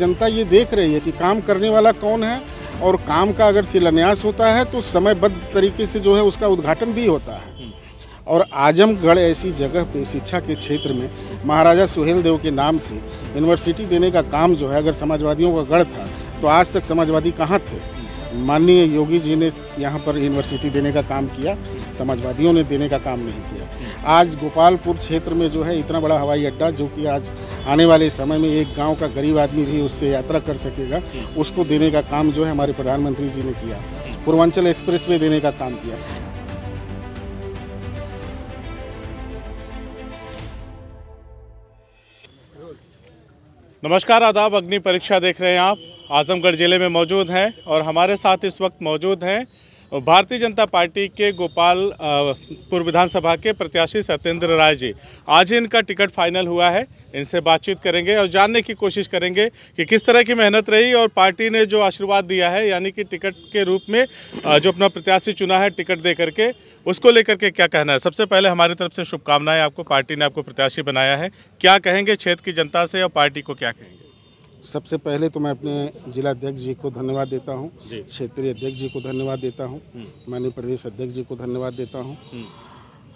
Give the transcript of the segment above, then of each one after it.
जनता ये देख रही है कि काम करने वाला कौन है और काम का अगर शिलान्यास होता है तो समयबद्ध तरीके से जो है उसका उद्घाटन भी होता है। और आजमगढ़ ऐसी जगह पे शिक्षा के क्षेत्र में महाराजा सुहेलदेव के नाम से यूनिवर्सिटी देने का काम जो है, अगर समाजवादियों का गढ़ था तो आज तक समाजवादी कहाँ थे। माननीय योगी जी ने यहाँ पर यूनिवर्सिटी देने का काम किया, समाजवादियों ने देने का काम नहीं किया। आज गोपालपुर क्षेत्र में जो है इतना बड़ा हवाई अड्डा, जो कि आज आने वाले समय में एक गांव का गरीब आदमी भी उससे यात्रा कर सकेगा, उसको देने का काम जो है हमारे प्रधानमंत्री जी ने किया। पूर्वांचल एक्सप्रेस वे देने का काम किया। नमस्कार, आदाब। अग्नि परीक्षा देख रहे हैं आप। आजमगढ़ जिले में मौजूद हैं और हमारे साथ इस वक्त मौजूद हैं भारतीय जनता पार्टी के गोपालपुर विधानसभा के प्रत्याशी सत्येंद्र राय जी। आज ही इनका टिकट फाइनल हुआ है। इनसे बातचीत करेंगे और जानने की कोशिश करेंगे कि किस तरह की मेहनत रही और पार्टी ने जो आशीर्वाद दिया है, यानी कि टिकट के रूप में जो अपना प्रत्याशी चुना है टिकट दे करके, उसको लेकर के क्या कहना है। सबसे पहले हमारी तरफ से शुभकामनाएं आपको। पार्टी ने आपको प्रत्याशी बनाया है, क्या कहेंगे क्षेत्र की जनता से और पार्टी को क्या कहेंगे? सबसे पहले तो मैं अपने जिला अध्यक्ष जी को धन्यवाद देता हूँ, क्षेत्रीय अध्यक्ष जी को धन्यवाद देता हूँ, माननीय प्रदेश अध्यक्ष जी को धन्यवाद देता हूँ,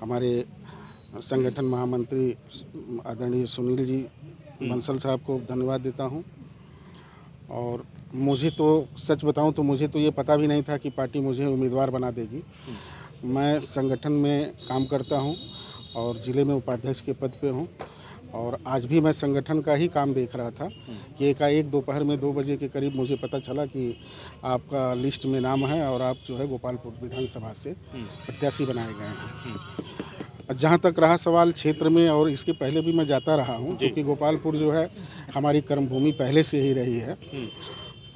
हमारे संगठन महामंत्री आदरणीय सुनील जी बंसल साहब को धन्यवाद देता हूँ। और मुझे तो सच बताऊँ तो मुझे तो ये पता भी नहीं था कि पार्टी मुझे उम्मीदवार बना देगी। मैं संगठन में काम करता हूँ और ज़िले में उपाध्यक्ष के पद पे हूँ। और आज भी मैं संगठन का ही काम देख रहा था कि एकाएक दोपहर में 2 बजे के करीब मुझे पता चला कि आपका लिस्ट में नाम है और आप जो है गोपालपुर विधानसभा से प्रत्याशी बनाए गए हैं। जहाँ तक रहा सवाल क्षेत्र में, और इसके पहले भी मैं जाता रहा हूँ, क्योंकि गोपालपुर जो है हमारी कर्मभूमि पहले से ही रही है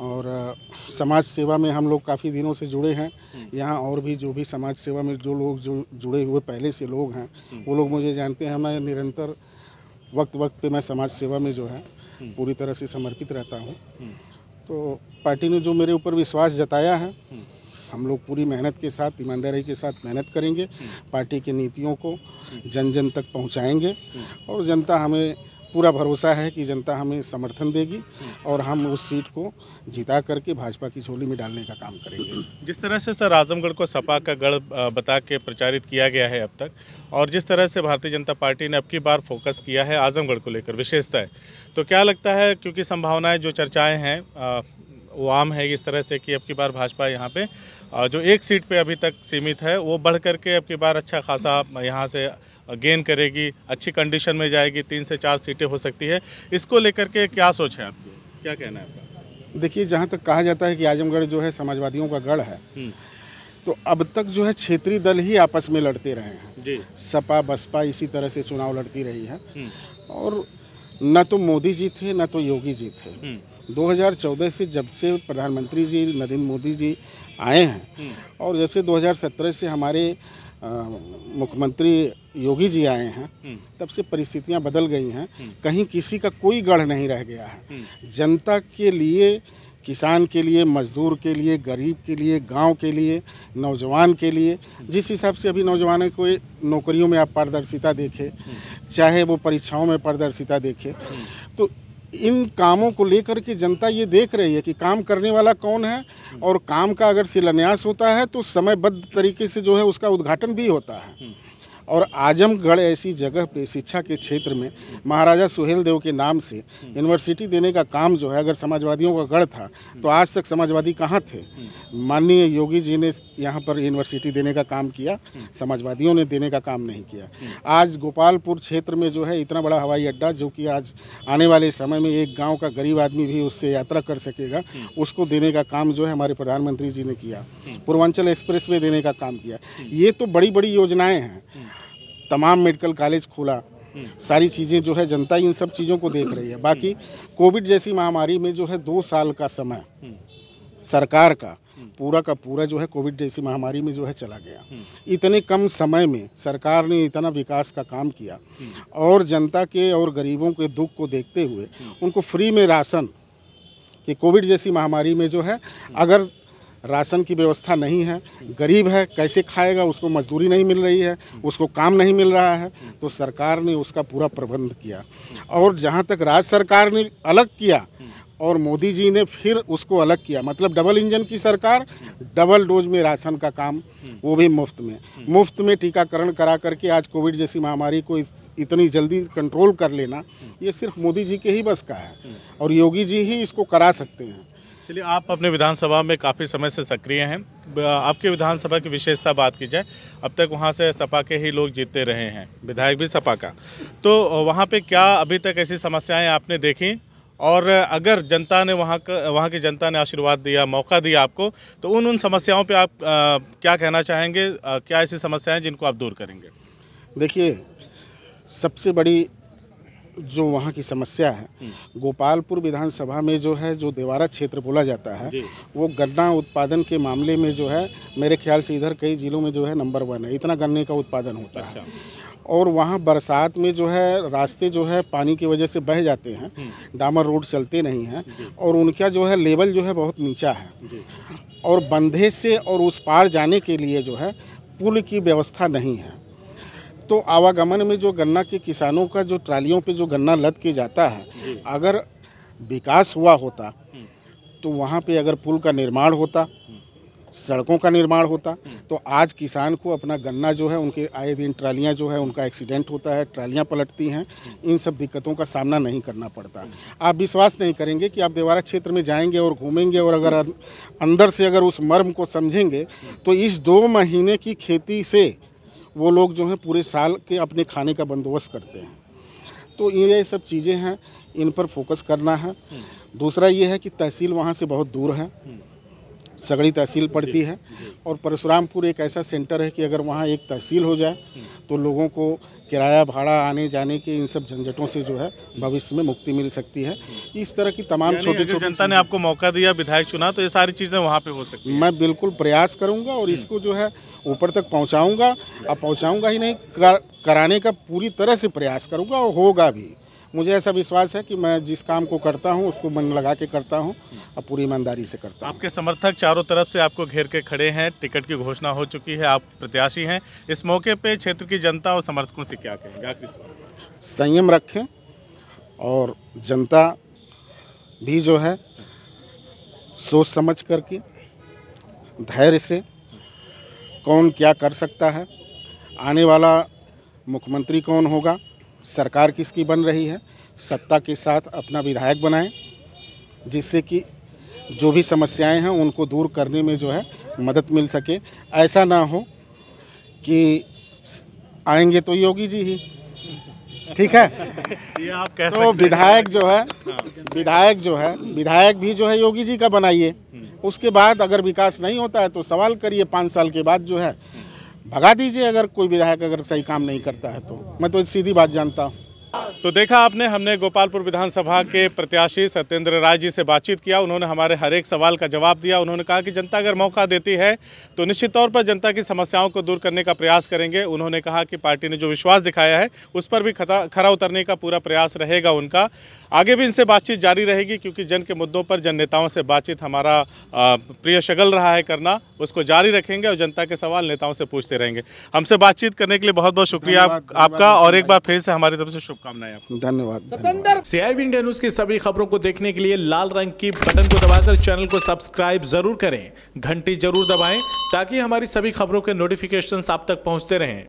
और समाज सेवा में हम लोग काफ़ी दिनों से जुड़े हैं। यहाँ और भी जो भी समाज सेवा में जो लोग जुड़े हुए पहले से लोग हैं वो लोग मुझे जानते हैं। मैं निरंतर वक्त पे मैं समाज सेवा में जो है पूरी तरह से समर्पित रहता हूँ। तो पार्टी ने जो मेरे ऊपर विश्वास जताया है, हम लोग पूरी मेहनत के साथ, ईमानदारी के साथ मेहनत करेंगे, पार्टी की नीतियों को जन जन तक पहुँचाएंगे और जनता हमें, पूरा भरोसा है कि जनता हमें समर्थन देगी और हम उस सीट को जिता करके भाजपा की झोली में डालने का काम करेंगे। जिस तरह से सर आजमगढ़ को सपा का गढ़ बता के प्रचारित किया गया है अब तक, और जिस तरह से भारतीय जनता पार्टी ने अब की बार फोकस किया है आजमगढ़ को लेकर विशेषता है, तो क्या लगता है, क्योंकि संभावनाएं जो चर्चाएं हैं वो आम है इस तरह से कि अब की बार भाजपा यहाँ पे जो एक सीट पे अभी तक सीमित है वो बढ़ करके अब की बार अच्छा खासा यहाँ से गेन करेगी, अच्छी कंडीशन में जाएगी, 3 से 4 सीटें हो सकती है। इसको लेकर के क्या सोच है आपकी, क्या कहना है आपका? देखिए, जहाँ तक कहा जाता है कि आजमगढ़ जो है समाजवादियों का गढ़ है, तो अब तक जो है क्षेत्रीय दल ही आपस में लड़ते रहे हैं जी। सपा बसपा इसी तरह से चुनाव लड़ती रही है और न तो मोदी जी थे न तो योगी जी थे। 2014 से जब से प्रधानमंत्री जी नरेंद्र मोदी जी आए हैं और जब से 2017 से हमारे मुख्यमंत्री योगी जी आए हैं, तब से परिस्थितियां बदल गई हैं। कहीं किसी का कोई गढ़ नहीं रह गया है। जनता के लिए, किसान के लिए, मजदूर के लिए, गरीब के लिए, गांव के लिए, नौजवान के लिए, जिस हिसाब से अभी नौजवानों को नौकरियों में आप पारदर्शिता देखें, चाहे वो परीक्षाओं में पारदर्शिता देखें, तो इन कामों को लेकर के जनता ये देख रही है कि काम करने वाला कौन है और काम का अगर शिलान्यास होता है तो समयबद्ध तरीके से जो है उसका उद्घाटन भी होता है। और आजमगढ़ ऐसी जगह पे शिक्षा के क्षेत्र में महाराजा सुहेलदेव के नाम से यूनिवर्सिटी देने का काम जो है, अगर समाजवादियों का गढ़ था तो आज तक समाजवादी कहाँ थे। माननीय योगी जी ने यहाँ पर यूनिवर्सिटी देने का काम किया, समाजवादियों ने देने का काम नहीं किया। आज गोपालपुर क्षेत्र में जो है इतना बड़ा हवाई अड्डा, जो कि आज आने वाले समय में एक गाँव का गरीब आदमी भी उससे यात्रा कर सकेगा, उसको देने का काम जो है हमारे प्रधानमंत्री जी ने किया। पूर्वांचल एक्सप्रेस वे देने का काम किया। ये तो बड़ी बड़ी योजनाएँ हैं। तमाम मेडिकल कॉलेज खोला, सारी चीज़ें जो है जनता इन सब चीज़ों को देख रही है। बाकी कोविड जैसी महामारी में जो है 2 साल का समय सरकार का पूरा जो है कोविड जैसी महामारी में जो है चला गया। इतने कम समय में सरकार ने इतना विकास का काम किया और जनता के और गरीबों के दुख को देखते हुए उनको फ्री में राशन, कि कोविड जैसी महामारी में जो है अगर राशन की व्यवस्था नहीं है, गरीब है कैसे खाएगा, उसको मजदूरी नहीं मिल रही है, उसको काम नहीं मिल रहा है, तो सरकार ने उसका पूरा प्रबंध किया। और जहाँ तक राज्य सरकार ने अलग किया, और मोदी जी ने फिर उसको अलग किया, मतलब डबल इंजन की सरकार, डबल डोज में राशन का काम, वो भी मुफ्त में टीकाकरण करा करके आज कोविड जैसी महामारी को इतनी जल्दी कंट्रोल कर लेना, ये सिर्फ मोदी जी के ही बस का है और योगी जी ही इसको करा सकते हैं। चलिए, आप अपने विधानसभा में काफ़ी समय से सक्रिय हैं। आपके विधानसभा की विशेषता बात की जाए, अब तक वहाँ से सपा के ही लोग जीतते रहे हैं, विधायक भी सपा का, तो वहाँ पे क्या अभी तक ऐसी समस्याएं आपने देखी? और अगर जनता ने वहाँ की जनता ने आशीर्वाद दिया, मौका दिया आपको, तो उन समस्याओं पे आप क्या कहना चाहेंगे? क्या ऐसी समस्याएं जिनको आप दूर करेंगे? देखिए, सबसे बड़ी जो वहाँ की समस्या है, गोपालपुर विधानसभा में जो है, जो देवारा क्षेत्र बोला जाता है, वो गन्ना उत्पादन के मामले में जो है, मेरे ख्याल से इधर कई जिलों में जो है नंबर 1 है, इतना गन्ने का उत्पादन होता है। और वहाँ बरसात में जो है रास्ते जो है पानी की वजह से बह जाते हैं, डामर रोड चलते नहीं हैं, और उनका जो है लेवल जो है बहुत नीचा है, और बंधे से और उस पार जाने के लिए जो है पुल की व्यवस्था नहीं है। तो आवागमन में जो गन्ना के किसानों का जो ट्रालियों पे जो गन्ना लद के जाता है, अगर विकास हुआ होता तो वहाँ पे अगर पुल का निर्माण होता, सड़कों का निर्माण होता, तो आज किसान को अपना गन्ना जो है, उनके आए दिन ट्रालियाँ जो है उनका एक्सीडेंट होता है, ट्रालियाँ पलटती हैं, इन सब दिक्कतों का सामना नहीं करना पड़ता। आप विश्वास नहीं करेंगे कि आप देवारा क्षेत्र में जाएंगे और घूमेंगे और अगर अंदर से अगर उस मर्म को समझेंगे तो इस 2 महीने की खेती से वो लोग जो हैं पूरे साल के अपने खाने का बंदोबस्त करते हैं। तो ये सब चीज़ें हैं, इन पर फोकस करना है। दूसरा ये है कि तहसील वहाँ से बहुत दूर है, सगड़ी तहसील पड़ती है, और परशुरामपुर एक ऐसा सेंटर है कि अगर वहाँ एक तहसील हो जाए तो लोगों को किराया भाड़ा आने जाने के इन सब झंझटों से जो है भविष्य में मुक्ति मिल सकती है। इस तरह की तमाम छोटे छोटे, जनता ने आपको मौका दिया, विधायक चुना, तो ये सारी चीज़ें वहाँ पे हो सकती हैं। मैं बिल्कुल प्रयास करूँगा और इसको जो है ऊपर तक पहुँचाऊँगा। अब पहुँचाऊँगा ही नहीं, कराने का पूरी तरह से प्रयास करूँगा और होगा भी। मुझे ऐसा विश्वास है कि मैं जिस काम को करता हूं उसको मन लगा के करता हूं और पूरी ईमानदारी से करता हूं। आपके समर्थक चारों तरफ से आपको घेर के खड़े हैं, टिकट की घोषणा हो चुकी है, आप प्रत्याशी हैं। इस मौके पे क्षेत्र की जनता और समर्थकों से क्या कहेंगे आखिरी सवाल? संयम रखें और जनता भी जो है सोच समझ करके धैर्य से कौन क्या कर सकता है, आने वाला मुख्यमंत्री कौन होगा, सरकार किसकी बन रही है, सत्ता के साथ अपना विधायक बनाएं, जिससे कि जो भी समस्याएं हैं उनको दूर करने में जो है मदद मिल सके। ऐसा ना हो कि आएंगे तो योगी जी ही, ठीक है, ये आप कह सकते तो हैं। विधायक भी जो है योगी जी का बनाइए। उसके बाद अगर विकास नहीं होता है तो सवाल करिए, 5 साल के बाद जो है भगा दीजिए, अगर कोई विधायक अगर सही काम नहीं करता है तो। मैं तो सीधी बात जानता हूँ। तो देखा आपने, हमने गोपालपुर विधानसभा के प्रत्याशी सत्येंद्र राय जी से बातचीत किया। उन्होंने हमारे हर एक सवाल का जवाब दिया। उन्होंने कहा कि जनता अगर मौका देती है तो निश्चित तौर पर जनता की समस्याओं को दूर करने का प्रयास करेंगे। उन्होंने कहा कि पार्टी ने जो विश्वास दिखाया है उस पर भी खरा उतरने का पूरा प्रयास रहेगा उनका। आगे भी इनसे बातचीत जारी रहेगी, क्योंकि जन के मुद्दों पर जन नेताओं से बातचीत हमारा प्रिय शगल रहा है करना, उसको जारी रखेंगे और जनता के सवाल नेताओं से पूछते रहेंगे। हमसे बातचीत करने के लिए बहुत बहुत शुक्रिया आपका, और एक बार फिर से हमारी तरफ से शुभकामनाएं आपको। धन्यवाद। CIB इंडिया न्यूज की सभी खबरों को देखने के लिए लाल रंग की बटन को दबाकर चैनल को सब्सक्राइब जरूर करें, घंटी जरूर दबाएं ताकि हमारी सभी खबरों के नोटिफिकेशंस आप तक पहुंचते रहें।